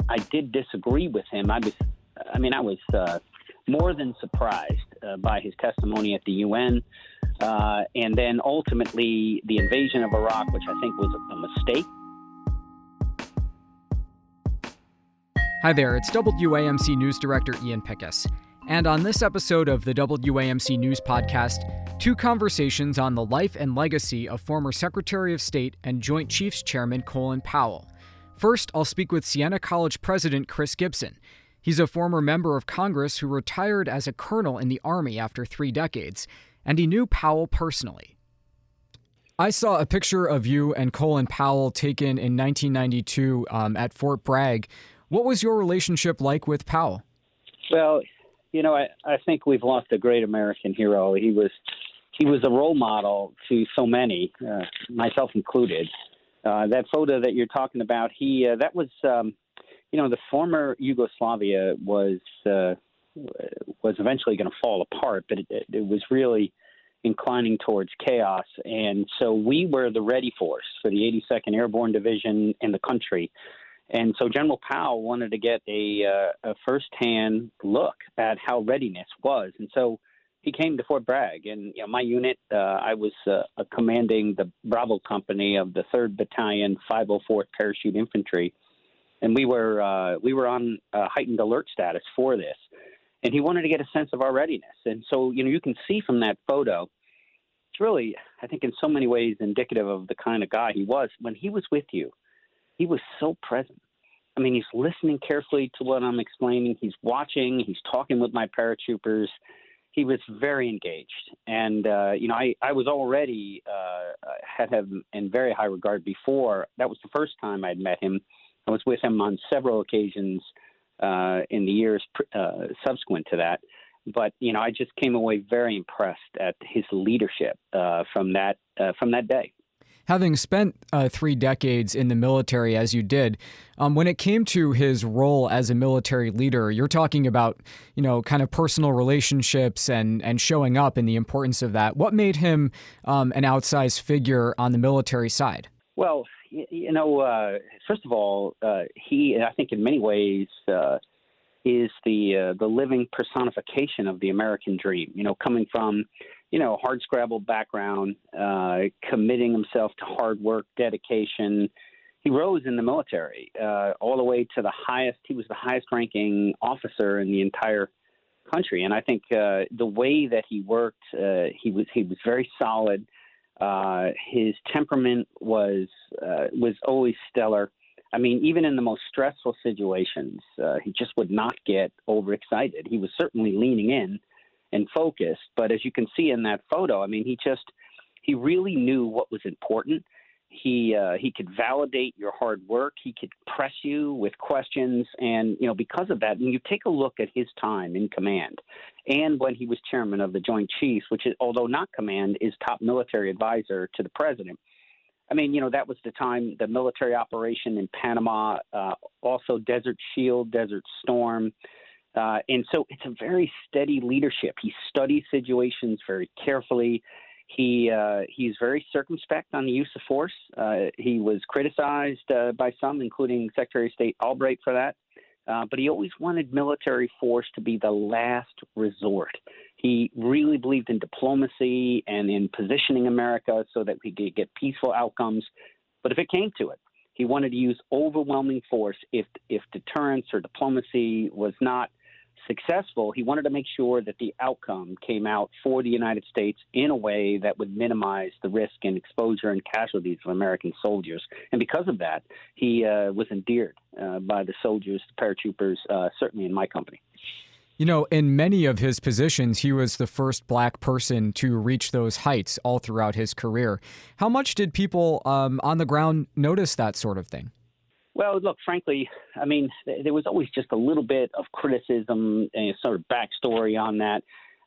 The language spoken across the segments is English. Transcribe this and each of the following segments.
I did disagree with him. I was more than surprised by his testimony at the UN. And then ultimately the invasion of Iraq, which I think was a mistake. Hi there, it's WAMC News Director Ian Pickus. And on this episode of the WAMC News Podcast, two conversations on the life and legacy of former Secretary of State and Joint Chiefs Chairman Colin Powell. First, I'll speak with Siena College President Chris Gibson. He's a former member of Congress who retired as a colonel in the Army after 3 decades, and he knew Powell personally. I saw a picture of you and Colin Powell taken in 1992 at Fort Bragg. What was your relationship like with Powell? Well, I think we've lost a great American hero. He was a role model to so many, myself included. That photo that you're talking about, that was, the former Yugoslavia was eventually going to fall apart, but it was really inclining towards chaos. And so we were the ready force for the 82nd Airborne Division in the country. And so General Powell wanted to get a firsthand look at how readiness was. And so he came to Fort Bragg. And my unit, I was commanding the Bravo Company of the 3rd Battalion, 504th Parachute Infantry. And we were on heightened alert status for this. And he wanted to get a sense of our readiness. And so, you can see from that photo, it's really, I think in so many ways, indicative of the kind of guy he was. When he was with you, he was so present. I mean, he's listening carefully to what I'm explaining. He's watching. He's talking with my paratroopers. He was very engaged. And, I was already had him in very high regard before. That was the first time I'd met him. I was with him on several occasions in the years subsequent to that. But, I just came away very impressed at his leadership from that day. Having spent 3 decades in the military, as you did, when it came to his role as a military leader, you're talking about, kind of personal relationships and showing up and the importance of that. What made him an outsized figure on the military side? Well, first of all, he, I think in many ways, is the living personification of the American dream, coming from hard-scrabble background, committing himself to hard work, dedication. He rose in the military all the way to the highest. He was the highest-ranking officer in the entire country. And I think the way that he worked, he was very solid. His temperament was always stellar. I mean, even in the most stressful situations, he just would not get overexcited. He was certainly leaning in and focused. But as you can see in that photo, I mean, he really knew what was important. He could validate your hard work. He could press you with questions. And, because of that, when you take a look at his time in command and when he was chairman of the Joint Chiefs, which is, although not command, is top military advisor to the president. I mean, that was the time, the military operation in Panama, also Desert Shield, Desert Storm. And so it's a very steady leadership. He studies situations very carefully. He's very circumspect on the use of force. He was criticized by some, including Secretary of State Albright, for that. But he always wanted military force to be the last resort. He really believed in diplomacy and in positioning America so that we could get peaceful outcomes. But if it came to it, he wanted to use overwhelming force if deterrence or diplomacy was not successful. He wanted to make sure that the outcome came out for the United States in a way that would minimize the risk and exposure and casualties of American soldiers. And because of that, he was endeared by the soldiers, the paratroopers, certainly in my company. In many of his positions, he was the first Black person to reach those heights all throughout his career. How much did people on the ground notice that sort of thing? Well, look, frankly, I mean, there was always just a little bit of criticism and sort of backstory on that.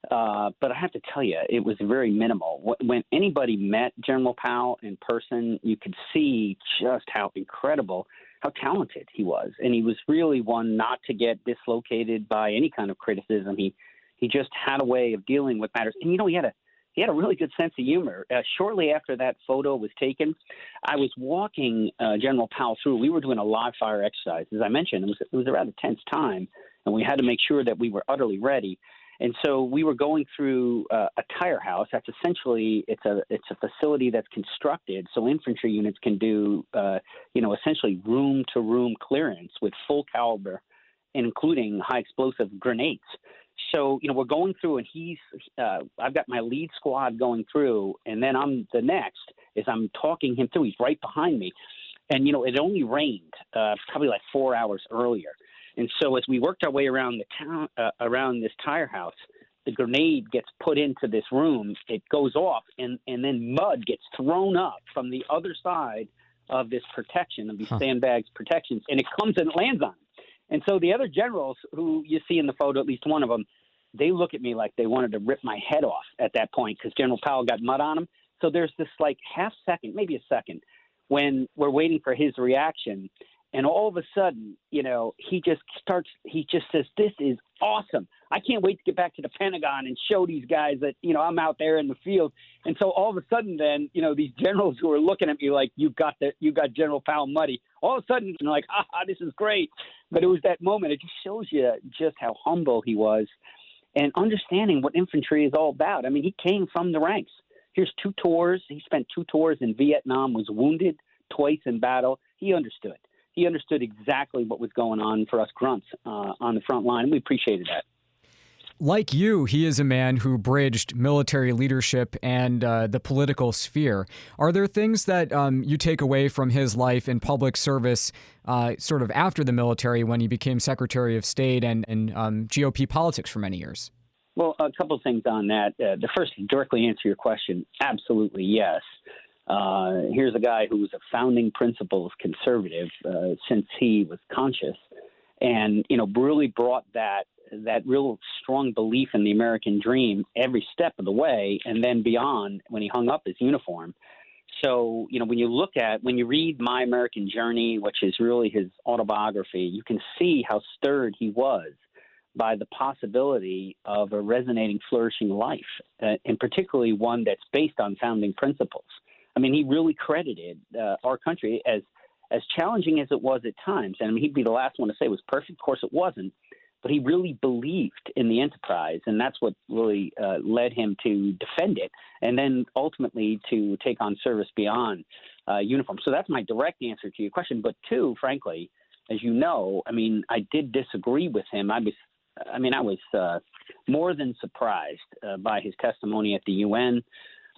But I have to tell you, it was very minimal. When anybody met General Powell in person, you could see just how incredible, how talented he was. And he was really one not to get dislocated by any kind of criticism. He just had a way of dealing with matters. And, he had he had a really good sense of humor. Shortly after that photo was taken, I was walking General Powell through. We were doing a live fire exercise. As I mentioned, it was around a tense time, and we had to make sure that we were utterly ready. And so we were going through a tire house. That's essentially it's a facility that's constructed so infantry units can do essentially room to room clearance with full caliber, including high explosive grenades. So we're going through, and I've got my lead squad going through, and then I'm the next as I'm talking him through. He's right behind me, and it only rained probably like 4 hours earlier. And so as we worked our way around the town, around this tire house, the grenade gets put into this room. It goes off, and then mud gets thrown up from the other side of this protection, of these sandbags protections, and it comes and lands on him. And so the other generals who you see in the photo, at least one of them, they look at me like they wanted to rip my head off at that point because General Powell got mud on him. So there's this like half second, maybe a second, when we're waiting for his reaction. And all of a sudden, he just says, "This is awesome. I can't wait to get back to the Pentagon and show these guys that, I'm out there in the field." And so all of a sudden then, these generals who are looking at me like, you got General Powell muddy. All of a sudden, like, this is great. But it was that moment. It just shows you just how humble he was and understanding what infantry is all about. I mean, he came from the ranks. Here's 2 tours. He spent 2 tours in Vietnam, was wounded twice in battle. He understood. He understood exactly what was going on for us grunts on the front line, and we appreciated that. Like you, he is a man who bridged military leadership and the political sphere. Are there things that you take away from his life in public service sort of after the military when he became Secretary of State and GOP politics for many years? Well, a couple of things on that. The first, to directly answer your question, absolutely yes. Here's a guy who was a founding principles conservative since he was conscious, and really brought that real strong belief in the American dream every step of the way, and then beyond when he hung up his uniform. So when you read My American Journey, which is really his autobiography, you can see how stirred he was by the possibility of a resonating, flourishing life, and particularly one that's based on founding principles. I mean, he really credited our country as challenging as it was at times. And I mean, he'd be the last one to say it was perfect. Of course, it wasn't. But he really believed in the enterprise, and that's what really led him to defend it, and then ultimately to take on service beyond uniform. So that's my direct answer to your question. But 2, frankly, as you know, I mean, I did disagree with him. I was more than surprised by his testimony at the UN.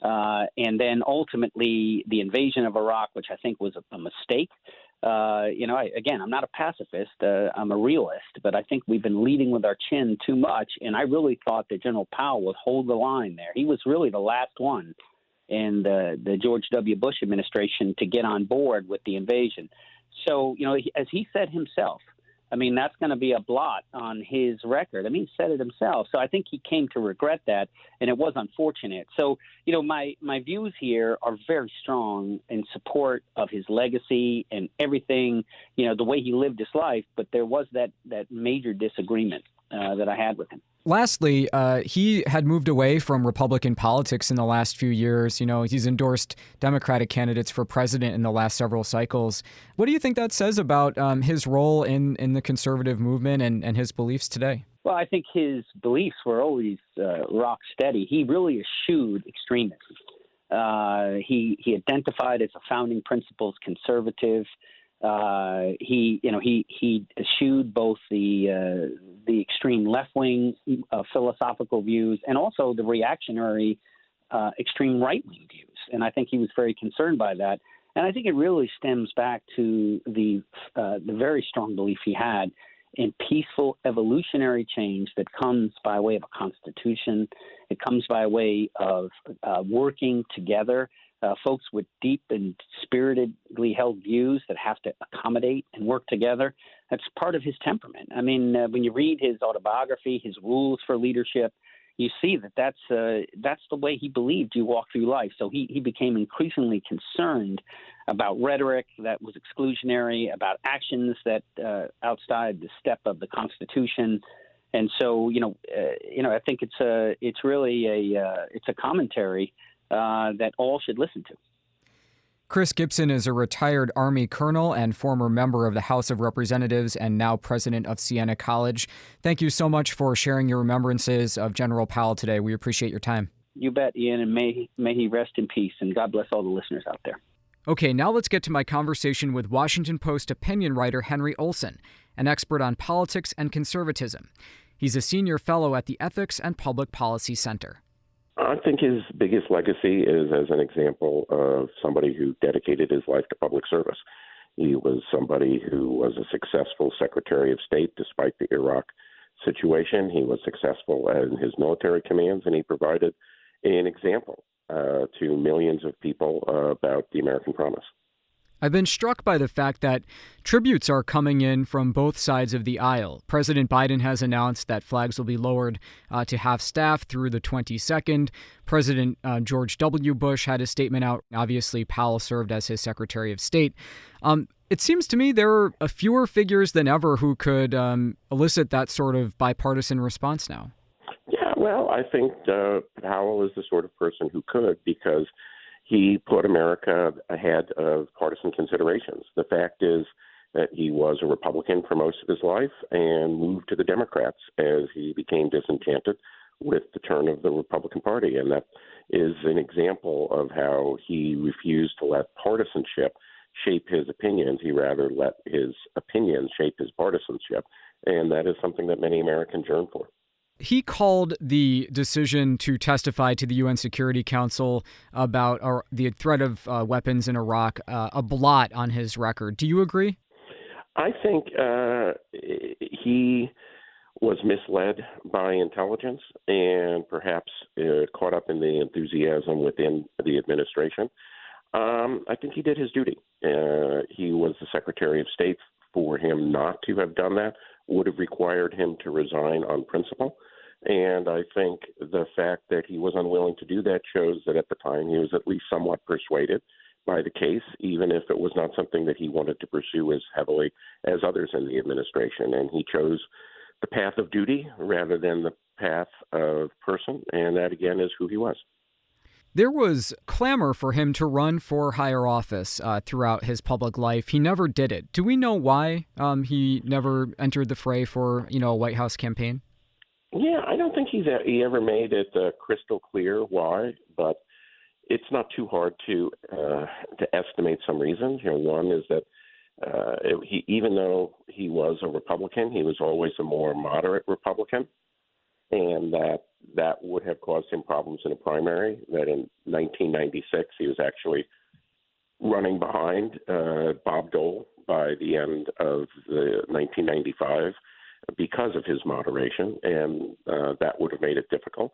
And then ultimately the invasion of Iraq, which I think was a mistake. I'm not a pacifist. I'm a realist, but I think we've been leading with our chin too much. And I really thought that General Powell would hold the line there. He was really the last one in the George W. Bush administration to get on board with the invasion. So, as he said himself, I mean, that's going to be a blot on his record. I mean, he said it himself. So I think he came to regret that, and it was unfortunate. So, my views here are very strong in support of his legacy and everything, the way he lived his life. But there was that major disagreement that I had with him. Lastly, he had moved away from Republican politics in the last few years. He's endorsed Democratic candidates for president in the last several cycles. What do you think that says about his role in the conservative movement and his beliefs today? Well, I think his beliefs were always rock steady. He really eschewed extremism. He identified as a founding principles conservative. He eschewed both the extreme left-wing philosophical views and also the reactionary extreme right-wing views. And I think he was very concerned by that. And I think it really stems back to the very strong belief he had in peaceful evolutionary change that comes by way of a constitution. It comes by way of working together. Folks with deep and spiritedly held views that have to accommodate and work together. That's part of his temperament. I mean, when you read his autobiography, his rules for leadership, you see that's the way he believed you walk through life. So he became increasingly concerned about rhetoric that was exclusionary, about actions that outside the step of the Constitution. And so, I think it's really a commentary that all should listen to. Chris Gibson is a retired Army colonel and former member of the House of Representatives and now president of Siena College. Thank you so much for sharing your remembrances of General Powell today. We appreciate your time. You bet, Ian, and may he rest in peace, and God bless all the listeners out there. Okay, now let's get to my conversation with Washington Post opinion writer Henry Olsen, an expert on politics and conservatism. He's a senior fellow at the Ethics and Public Policy Center. I think his biggest legacy is as an example of somebody who dedicated his life to public service. He was somebody who was a successful Secretary of State despite the Iraq situation. He was successful in his military commands, and he provided an example to millions of people about the American promise. I've been struck by the fact that tributes are coming in from both sides of the aisle. President Biden has announced that flags will be lowered to half-staff through the 22nd. President George W. Bush had a statement out. Obviously, Powell served as his Secretary of State. It seems to me there are fewer figures than ever who could elicit that sort of bipartisan response now. Yeah, well, I think Powell is the sort of person who could, because he put America ahead of partisan considerations. The fact is that he was a Republican for most of his life and moved to the Democrats as he became disenchanted with the turn of the Republican Party. And that is an example of how he refused to let partisanship shape his opinions. He rather let his opinions shape his partisanship. And that is something that many Americans yearn for. He called the decision to testify to the UN Security Council about the threat of weapons in Iraq a blot on his record. Do you agree? I think he was misled by intelligence and perhaps caught up in the enthusiasm within the administration. I think he did his duty. He was the Secretary of State. For him not to have done that would have required him to resign on principle. And I think the fact that he was unwilling to do that shows that at the time he was at least somewhat persuaded by the case, even if it was not something that he wanted to pursue as heavily as others in the administration. And he chose the path of duty rather than the path of person. And that, again, is who he was. There was clamor for him to run for higher office throughout his public life. He never did it. Do we know why he never entered the fray for, a White House campaign? Yeah, I don't think he ever made it crystal clear why, but it's not too hard to estimate some reasons. One is that even though he was a Republican, he was always a more moderate Republican, and that would have caused him problems in a primary. That in 1996, he was actually running behind Bob Dole by the end of the 1995 because of his moderation, and that would have made it difficult.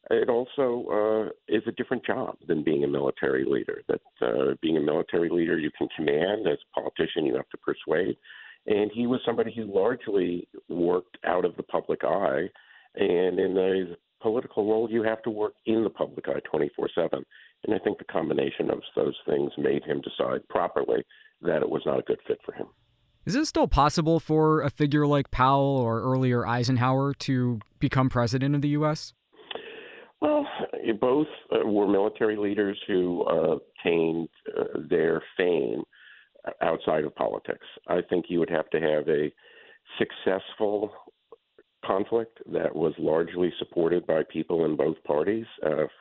It also is a different job than being a military leader. That being a military leader, you can command. As a politician, you have to persuade. And he was somebody who largely worked out of the public eye. And in a political role, you have to work in the public eye 24/7. And I think the combination of those things made him decide properly that it was not a good fit for him. Is it still possible for a figure like Powell or earlier Eisenhower to become president of the U.S.? Well, both were military leaders who obtained their fame outside of politics. I think you would have to have a successful conflict that was largely supported by people in both parties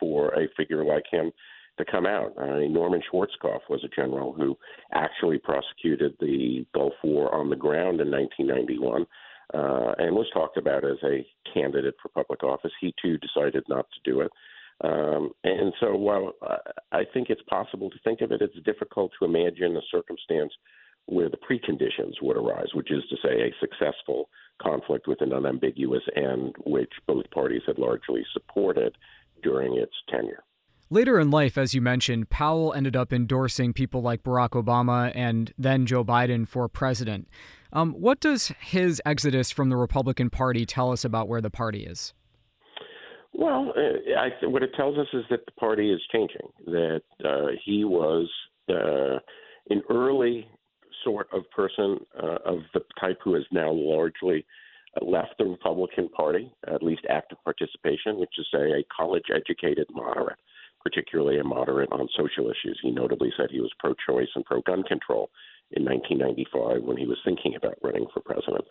for a figure like him to come out. Norman Schwarzkopf was a general who actually prosecuted the Gulf War on the ground in 1991 and was talked about as a candidate for public office. He, too, decided not to do it. And so while I think it's possible to think of it, it's difficult to imagine a circumstance where the preconditions would arise, which is to say a successful conflict with an unambiguous end, which both parties had largely supported during its tenure. Later in life, as you mentioned, Powell ended up endorsing people like Barack Obama and then Joe Biden for president. What does his exodus from the Republican Party tell us about where the party is? Well, what it tells us is that the party is changing, that he was an early sort of person of the type who has now largely left the Republican Party, at least active participation, which is a college-educated moderate, particularly a moderate on social issues. He notably said he was pro-choice and pro-gun control in 1995 when he was thinking about running for president.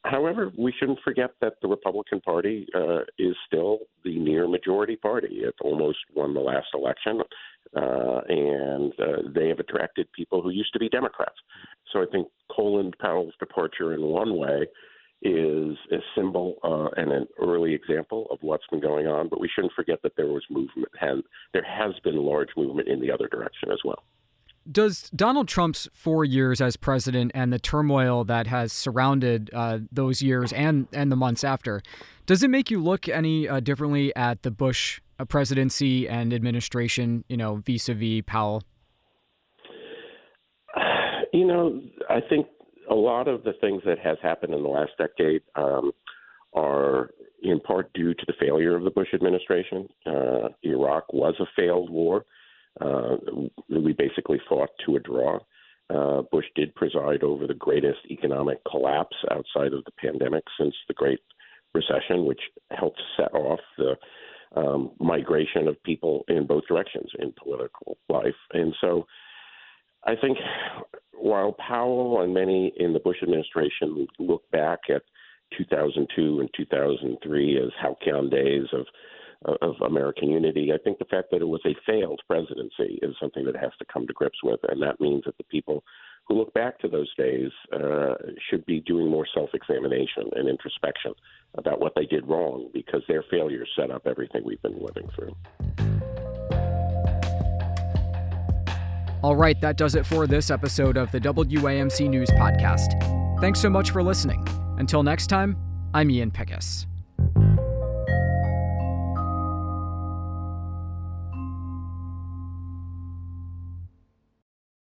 However, we shouldn't forget that the Republican Party is still the near majority party. It almost won the last election, and they have attracted people who used to be Democrats. So I think Colin Powell's departure in one way is a symbol and an early example of what's been going on, but we shouldn't forget that there was movement, and there has been large movement in the other direction as well. Does Donald Trump's 4 years as president and the turmoil that has surrounded those years and the months after, does it make you look any differently at the Bush presidency and administration, vis-a-vis Powell? I think a lot of the things that has happened in the last decade are in part due to the failure of the Bush administration. Iraq was a failed war. We basically fought to a draw. Bush did preside over the greatest economic collapse outside of the pandemic since the Great Recession, which helped set off the migration of people in both directions in political life. And so I think while Powell and many in the Bush administration look back at 2002 and 2003 as Haukeon days of American unity, I think the fact that it was a failed presidency is something that has to come to grips with, and that means that the people who look back to those days should be doing more self-examination and introspection about what they did wrong, because their failures set up everything we've been living through. All right, that does it for this episode of the WAMC News Podcast. Thanks so much for listening. Until next time, I'm Ian Pickus.